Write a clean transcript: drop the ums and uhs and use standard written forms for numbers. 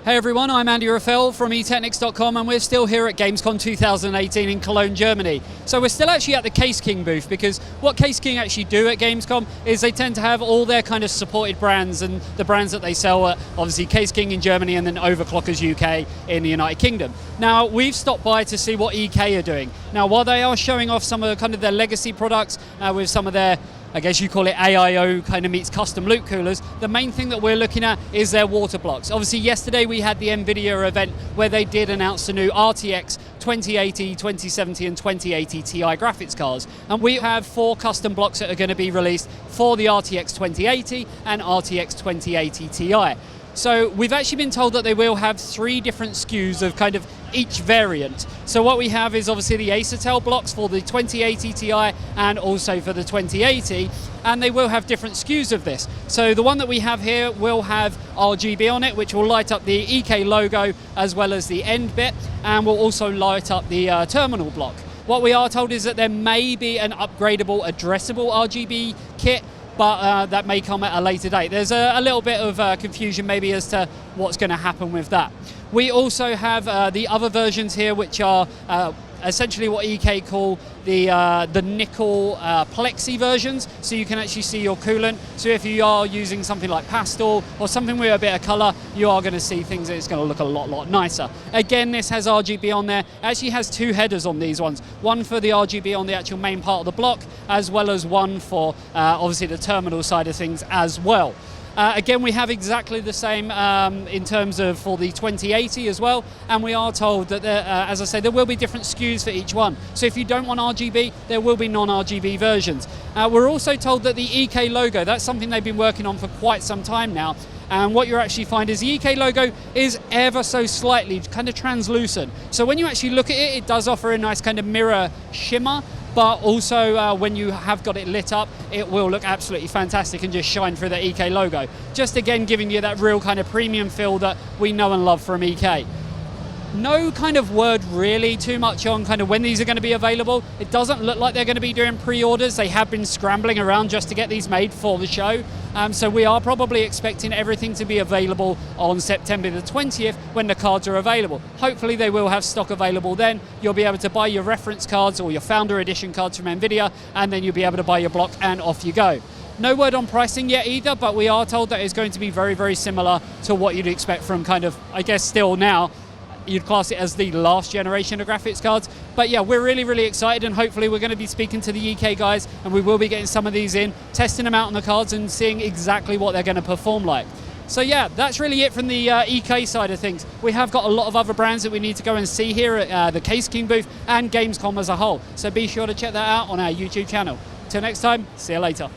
Hey everyone, I'm Andy Rafael from eTeknix.com and we're still here at Gamescom 2018 in Cologne, Germany. So we're still actually at the Case King booth because what Case King actually do at Gamescom is they tend to have all their kind of supported brands and the brands that they sell at obviously Case King in Germany and then Overclockers UK in the United Kingdom. Now we've stopped by to see what EK are doing. Now while they are showing off some of the, kind of their legacy products with some of their, I guess you call it AIO kind of meets custom loop coolers, the main thing that we're looking at is their Waterblocks. Obviously yesterday we had the NVIDIA event where they did announce the new RTX2080, 2070 and 2080 Ti graphics cards. And we have 4 custom blocks that are going to be released for the RTX2080 and RTX2080 Ti. So we've actually been told that they will have 3 different SKUs of kind of each variant. So what we have is obviously the Acetel blocks for the 2080 Ti and also for the 2080, and they will have different SKUs of this. So the one that we have here will have RGB on it, which will light up the EK logo as well as the end bit, and will also light up the terminal block. What we are told is that there may be an upgradable addressable RGB kit, but that may come at a later date. There's a little bit of confusion maybe as to what's going to happen with that. We also have the other versions here, which are essentially what EK call the nickel plexi versions, so you can actually see your coolant. So if you are using something like pastel or something with a bit of color, you are going to see things that it's going to look a lot nicer. Again, this has RGB on there. It actually has 2 headers on these ones, one for the RGB on the actual main part of the block, as well as one for obviously the terminal side of things as well. Again, we have exactly the same in terms of for the 2080 as well, and we are told that, as I say, there will be different SKUs for each one. So if you don't want RGB, there will be non-RGB versions. We're also told that the EK logo, that's something they've been working on for quite some time now, and what you actually find is the EK logo is ever so slightly kind of translucent. So when you actually look at it, it does offer a nice kind of mirror shimmer, but also when you have got it lit up, it will look absolutely fantastic and just shine through the EK logo. Just again giving you that real kind of premium feel that we know and love from EK. No kind of word really too much on kind of when these are going to be available. It doesn't look like they're going to be doing pre-orders. They have been scrambling around just to get these made for the show. So we are probably expecting everything to be available on September the 20th when the cards are available. Hopefully they will have stock available then. You'll be able to buy your reference cards or your Founder Edition cards from NVIDIA, and then you'll be able to buy your block and off you go. No word on pricing yet either, but we are told that it's going to be very similar to what you'd expect from kind of, I guess still now, you'd class it as the last generation of graphics cards. But yeah, we're really excited, and hopefully we're going to be speaking to the EK guys, and we will be getting some of these in, testing them out on the cards and seeing exactly what they're going to perform like. So yeah, that's really it from the EK side of things. We have got a lot of other brands that we need to go and see here at the Case King booth and Gamescom as a whole. So be sure to check that out on our YouTube channel. Till next time, see you later.